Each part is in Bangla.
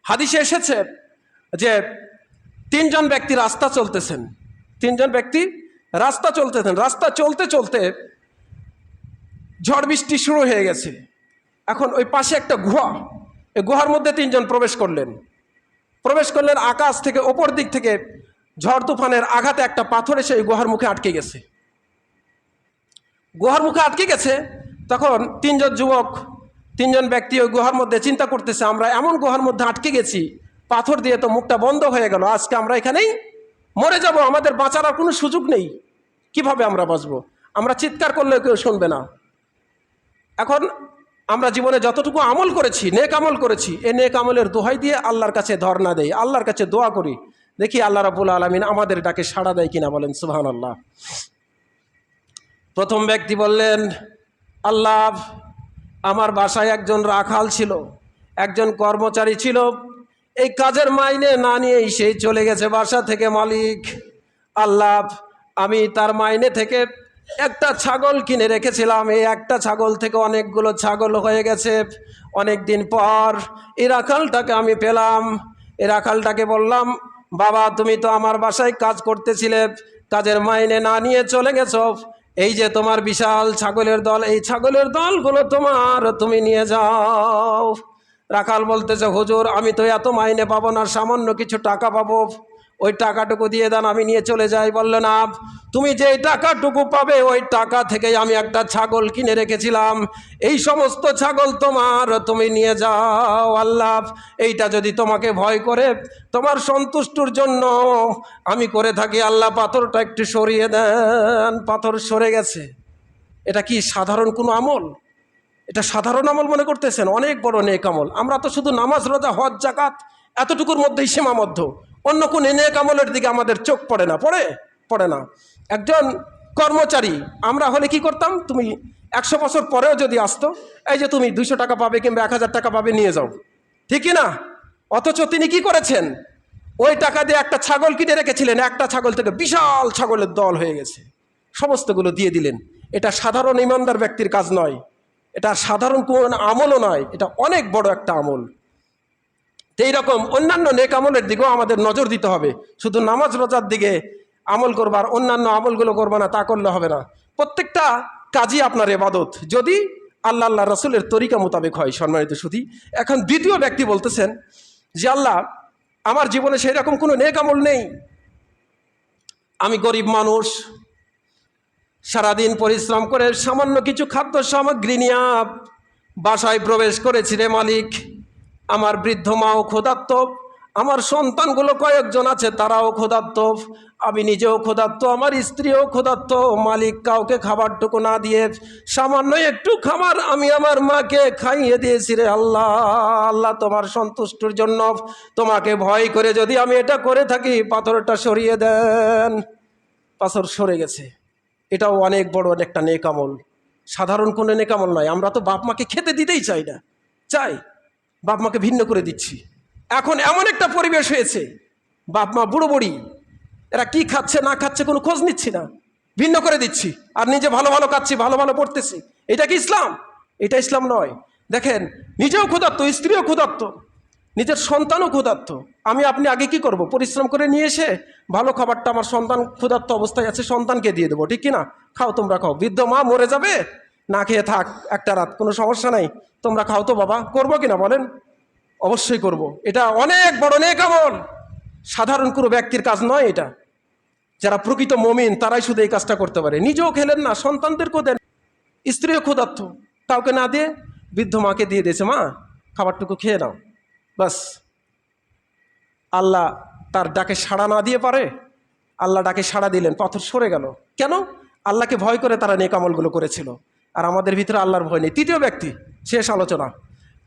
হাদিসে এসেছে যে তিনজন ব্যক্তি রাস্তা চলতেছেন, রাস্তা চলতে চলতে ঝড় বৃষ্টি শুরু হয়ে গেছে। এখন ওই পাশে একটা গুহা, এই গুহার মধ্যে তিনজন প্রবেশ করলেন। আকাশ থেকে ওপর দিক থেকে ঝড় তুফানের আঘাতে একটা পাথর এসে এই গুহার মুখে আটকে গেছে। তখন তিনজন ব্যক্তি ওই গুহার মধ্যে চিন্তা করতেছে, আমরা এমন গুহার মধ্যে আটকে গেছি, পাথর দিয়ে তো মুখটা বন্ধ হয়ে গেল, আজকে আমরা এখানেই মরে যাব, আমাদের বাঁচার আর কোনো সুযোগ নেই, কিভাবে আমরা বাঁচবো? আমরা চিৎকার করলে কেউ শুনবে না। এখন আমরা জীবনে যতটুকু আমল করেছি, নেক আমল করেছি, এই নেক আমলের দোহাই দিয়ে আল্লাহর কাছে ধর্ণা দেই, আল্লাহর কাছে দোয়া করি, দেখি আল্লাহ রাব্বুল আলামিন আমাদের ডাকে সাড়া দেয় কিনা। বলেন সুবহানাল্লাহ। প্রথম ব্যক্তি বললেন, আল্লাহ, আমার বাসায় একজন রাখাল ছিল, একজন কর্মচারী ছিল, এই কাজের মাইনে না নিয়েই সেই চলে গেছে বাসা থেকে। মালিক, আল্লাহ, আমি তার মাইনে থেকে একটা ছাগল কিনে রেখেছিলাম, এই একটা ছাগল থেকে অনেকগুলো ছাগল হয়ে গেছে। অনেক দিন পর এই রাখালটাকে আমি পেলাম। এই রাখালটাকে বললাম, বাবা, তুমি তো আমার বাসায় কাজ করতেছিলে, কাজের মাইনে না নিয়ে চলে গেছো, এই যে তোমার বিশাল ছাগলের দল, এই ছাগলের দলগুলো তুমি নিয়ে যাও। রাখাল বলতেছে, হুজুর, আমি তো এত মাইনে পাবো না, সামান্য কিছু টাকা পাবো, ওই টাকাটুকু দিয়ে দেন, আমি নিয়ে চলে যাই। বললেন, না, তুমি যে টাকাটুকু পাবে ওই টাকা থেকেই আমি একটা ছাগল কিনে রেখেছিলাম, এই সমস্ত ছাগল তুমি নিয়ে যাও। আল্লাহ, এইটা যদি তোমাকে ভয় করে, তোমার সন্তুষ্টির জন্য আমি করে থাকি, আল্লাহ, পাথরটা একটু সরিয়ে দেন। পাথর সরে গেছে। এটা কি সাধারণ কোনো আমল? এটা সাধারণ আমল মনে করতেছেন? অনেক বড় নেক আমল। আমরা তো শুধু নামাজ, রোজা, হজ, যাকাত এতটুকুর মধ্যেই সীমাবদ্ধ, অন্য কোন নেক আমলের দিকে আমাদের চোখ পড়ে না। একজন কর্মচারী আমরা হলে কি করতাম? তুমি 100 বছর পরেও যদি আসতো, এই যে তুমি 200 টাকা পাবে কিংবা 1000 টাকা পাবে, নিয়ে যাও, ঠিকই না? অথচ তিনি কি করেছেন? ওই টাকা দিয়ে একটা ছাগল কিনে রেখেছিলেন, একটা ছাগল থেকে বিশাল ছাগলের দল হয়ে গেছে, সমস্তগুলো দিয়ে দিলেন। এটা সাধারণ ইমানদার ব্যক্তির কাজ নয়, এটা সাধারণ কোন আমলও নয়, এটা অনেক বড় একটা আমল। এইরকম অন্যান্য নেক আমলের দিকেও আমাদের নজর দিতে হবে। শুধু নামাজ রোজার দিকে আমল করবার, অন্যান্য আমলগুলো করবো না, তা করলে হবে না। প্রত্যেকটা কাজই আপনার ইবাদত, যদি আল্লাহ রাসূলের তরিকা মোতাবেক হয়। সম্মানিত সুধী, এখন দ্বিতীয় ব্যক্তি বলতেছেন যে, আল্লাহ, আমার জীবনে সেই রকম কোনো নেক আমল নেই, আমি গরিব মানুষ, সারাদিন পরিশ্রম করে সামান্য কিছু খাদ্য সামগ্রী নিয়ে বাসায় প্রবেশ করেছি রে মালিক। আমার বৃদ্ধ মাও ক্ষুধার্ত, আমার সন্তানগুলো কয়েকজন আছে, তারাও ক্ষুধার্ত, আমি নিজেও ক্ষুধার্ত, আমার স্ত্রীও ক্ষুধার্ত। মালিক, কাউকে খাবারটুকু না দিয়ে সামান্য একটু খাবার আমি আমার মাকে খাইয়ে দিয়েছি রে আল্লাহ। আল্লাহ, তোমার সন্তুষ্টির জন্য, তোমাকে ভয় করে যদি আমি এটা করে থাকি, পাথরটা সরিয়ে দেন। পাথর সরে গেছে। এটাও অনেক বড় একটা নেক আমল, সাধারণ কোনো নেক আমল নয়। আমরা তো বাপ মাকে খেতে দিতেই চাই না, বাপ মাকে ভিন্ন করে দিচ্ছি। এখন এমন একটা পরিবেশ হয়েছে, বাপ মা বুড়ো বুড়ি, এরা কি খাচ্ছে না খাচ্ছে কোনো খোঁজ নিচ্ছি না, ভিন্ন করে দিচ্ছি, আর নিজে ভালো ভালো খাচ্ছি, ভালো ভালো পড়তেছি। এটা কি ইসলাম? এটা ইসলাম নয়। দেখেন, নিজেও ক্ষুধার্ত, স্ত্রীও ক্ষুধার্ত, নিজের সন্তানও ক্ষুধার্ত। আপনি আগে কি করব? পরিশ্রম করে নিয়ে এসে ভালো খাবারটা আমার সন্তান ক্ষুধার্ত অবস্থায় আছে, সন্তানকে দিয়ে দেবো, ঠিক কিনা? খাও, তোমরা খাও, বৃদ্ধ মা মরে যাবে, না খেয়ে থাক একটা রাত, কোনো সমস্যা নাই, তোমরা খাও তো বাবা। করবো কিনা বলেন? অবশ্যই করব। এটা অনেক বড় নেক আমল, সাধারণ কোনো ব্যক্তির কাজ নয় এটা। যারা প্রকৃত মুমিন তারাই শুধু এই কাজটা করতে পারে। নিজেও খেলেন না, সন্তানদেরকেও দেন, স্ত্রীও ক্ষুধার্ত, কাউকে না দিয়ে বৃদ্ধ মাকে দিয়ে দিয়েছে, মা খাবারটুকু খেয়ে নাও, বাস। আল্লাহ তার ডাকে সাড়া না দিয়ে পারে? আল্লাহ ডাকে সাড়া দিলেন, পাথর সরে গেল। কেন? আল্লাহকে ভয় করে তারা নেক আমলগুলো করেছিল, আর আমাদের ভিতরে আল্লাহর ভয় নেই। তৃতীয় ব্যক্তি, শেষ আলোচনা।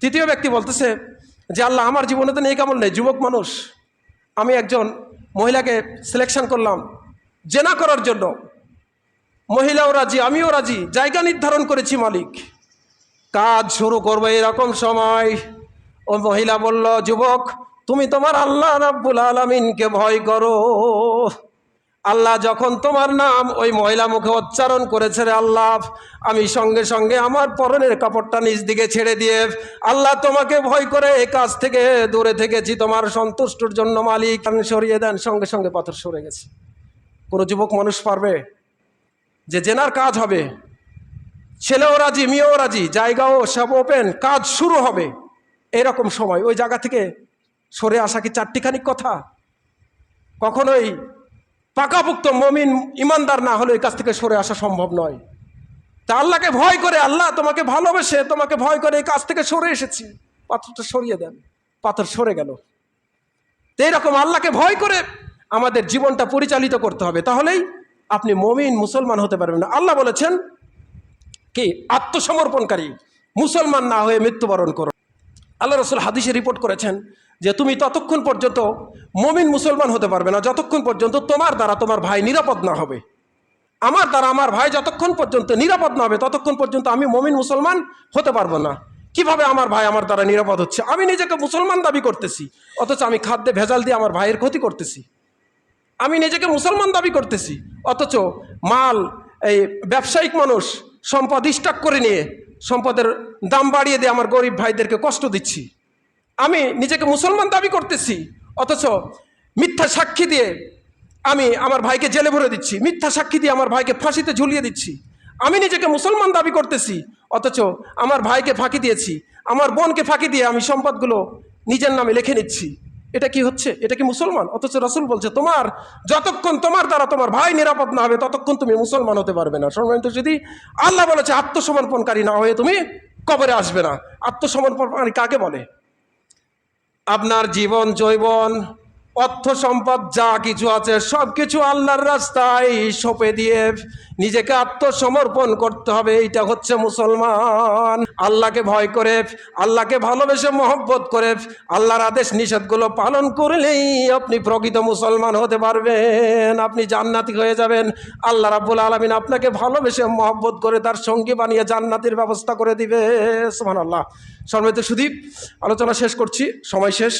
তৃতীয় ব্যক্তি বলতেছে যে, আল্লাহ, আমার জীবনে তো নেক আমল নেই, যুবক মানুষ, আমি একজন মহিলাকে সিলেকশন করলাম জেনা করার জন্য, মহিলাও রাজি, আমিও রাজি, জায়গা নির্ধারণ করেছি মালিক, কাজ শুরু করবো এরকম সময় ও মহিলা বলল, যুবক, তুমি তোমার আল্লাহ রাব্বুল আলামিনকে ভয় করো, আল্লাহ যখন তোমার নাম ওই মহিলা মুখে উচ্চারণ করেছে, রে আল্লাহ, আমি সঙ্গে সঙ্গে আমার পরনের কাপড়টা নিজ দিকে ছেড়ে দিয়ে আল্লাহ তোমাকে ভয় করে এই কাজ থেকে দূরে থেকেছি, তোমার সন্তুষ্টর জন্য মালিক সরিয়ে দেন। সঙ্গে সঙ্গে পাথর সরে গেছে। কোনো যুবক মানুষ পারবে যে জেনার কাজ হবে, ছেলেও রাজি মেয়েও রাজি, জায়গাও সব ওপেন, কাজ শুরু হবে, এরকম সময় ওই জায়গা থেকে সরে আসা কি চারটিখানিক কথা? কখনোই পাকাপোক্ত মমিন ইমানদার না হলে এই কাজ থেকে সরে আসা সম্ভব নয়। তা আল্লাহকে ভয় করে, আল্লাহ তোমাকে ভালোবেসে তোমাকে ভয় করে এই কাজ থেকে সরে এসেছি, পাথরটা সরিয়ে দেন। পাথর সরে গেল। তো এইরকম আল্লাহকে ভয় করে আমাদের জীবনটা পরিচালিত করতে হবে, তাহলেই আপনি মমিন মুসলমান হতে পারবেন না। আল্লাহ বলেছেন কি, আত্মসমর্পণকারী মুসলমান না হয়ে মৃত্যুবরণ করো। আল্লাহ রসুল হাদিসে রিপোর্ট করেছেন যে তুমি ততক্ষণ পর্যন্ত মমিন মুসলমান হতে পারবে না যতক্ষণ পর্যন্ত তোমার দ্বারা তোমার ভাই নিরাপদ না হবে। আমার দ্বারা আমার ভাই যতক্ষণ পর্যন্ত নিরাপদ না হবে ততক্ষণ পর্যন্ত আমি মমিন মুসলমান হতে পারবো না। কিভাবে আমার ভাই আমার দ্বারা নিরাপদ হচ্ছে? আমি নিজেকে মুসলমান দাবি করতেছি, অথচ আমি খাদ্যে ভেজাল দিয়ে আমার ভাইয়ের ক্ষতি করতেছি। আমি নিজেকে মুসলমান দাবি করতেছি, অথচ মাল এই ব্যবসায়িক মানুষ সম্পদ স্টক করে নিয়ে সম্পদের দাম বাড়িয়ে দিয়ে আমার গরিব ভাইদেরকে কষ্ট দিচ্ছি। আমি নিজেকে মুসলমান দাবি করতেছি, অথচ মিথ্যা সাক্ষী দিয়ে আমি আমার ভাইকে জেলে ভরে দিচ্ছি, মিথ্যা সাক্ষী দিয়ে আমার ভাইকে ফাঁসিতে ঝুলিয়ে দিচ্ছি। আমি নিজেকে মুসলমান দাবি করতেছি, অথচ আমার ভাইকে ফাঁকি দিয়েছি, আমার বোনকে ফাঁকি দিয়ে আমি সম্পদগুলো নিজের নামে লিখে নিচ্ছি। এটা কি হচ্ছে? এটা কি মুসলমান? অথচ রাসূল বলছে তোমার যতক্ষণ তোমার দ্বারা তোমার ভাই নিরাপদ না হবে ততক্ষণ তুমি মুসলমান হতে পারবে না। সম্মানিত যদি আল্লাহ বলেছে আত্মসমর্পণকারী না হয়ে তুমি কবরে আসবে না। আত্মসমর্পণকারী কাকে বলে? আপনার জীবন যৌবন অর্থ সম্পদ যা কিছু আছে সব কিছু আল্লাহর রাস্তায় সঁপে দিয়ে নিজেকে আত্মসমর্পণ করতে হবে। এইটা হচ্ছে মুসলমান। আল্লাহকে ভয় করে, আল্লাহকে ভালোবেসে মহব্বত করে আল্লাহর আদেশ নিষেধগুলো পালন করলেই আপনি প্রকৃত মুসলমান হতে পারবেন। আপনি জান্নাতি হয়ে যাবেন। আল্লাহ রাব্বুল আলামিন আপনাকে ভালোবেসে মহব্বত করে তার সঙ্গী বানিয়ে জান্নাতের ব্যবস্থা করে দিবে। সুবহানাল্লাহ। সম্মানিত সুধী, আলোচনা শেষ করছি, সময় শেষ।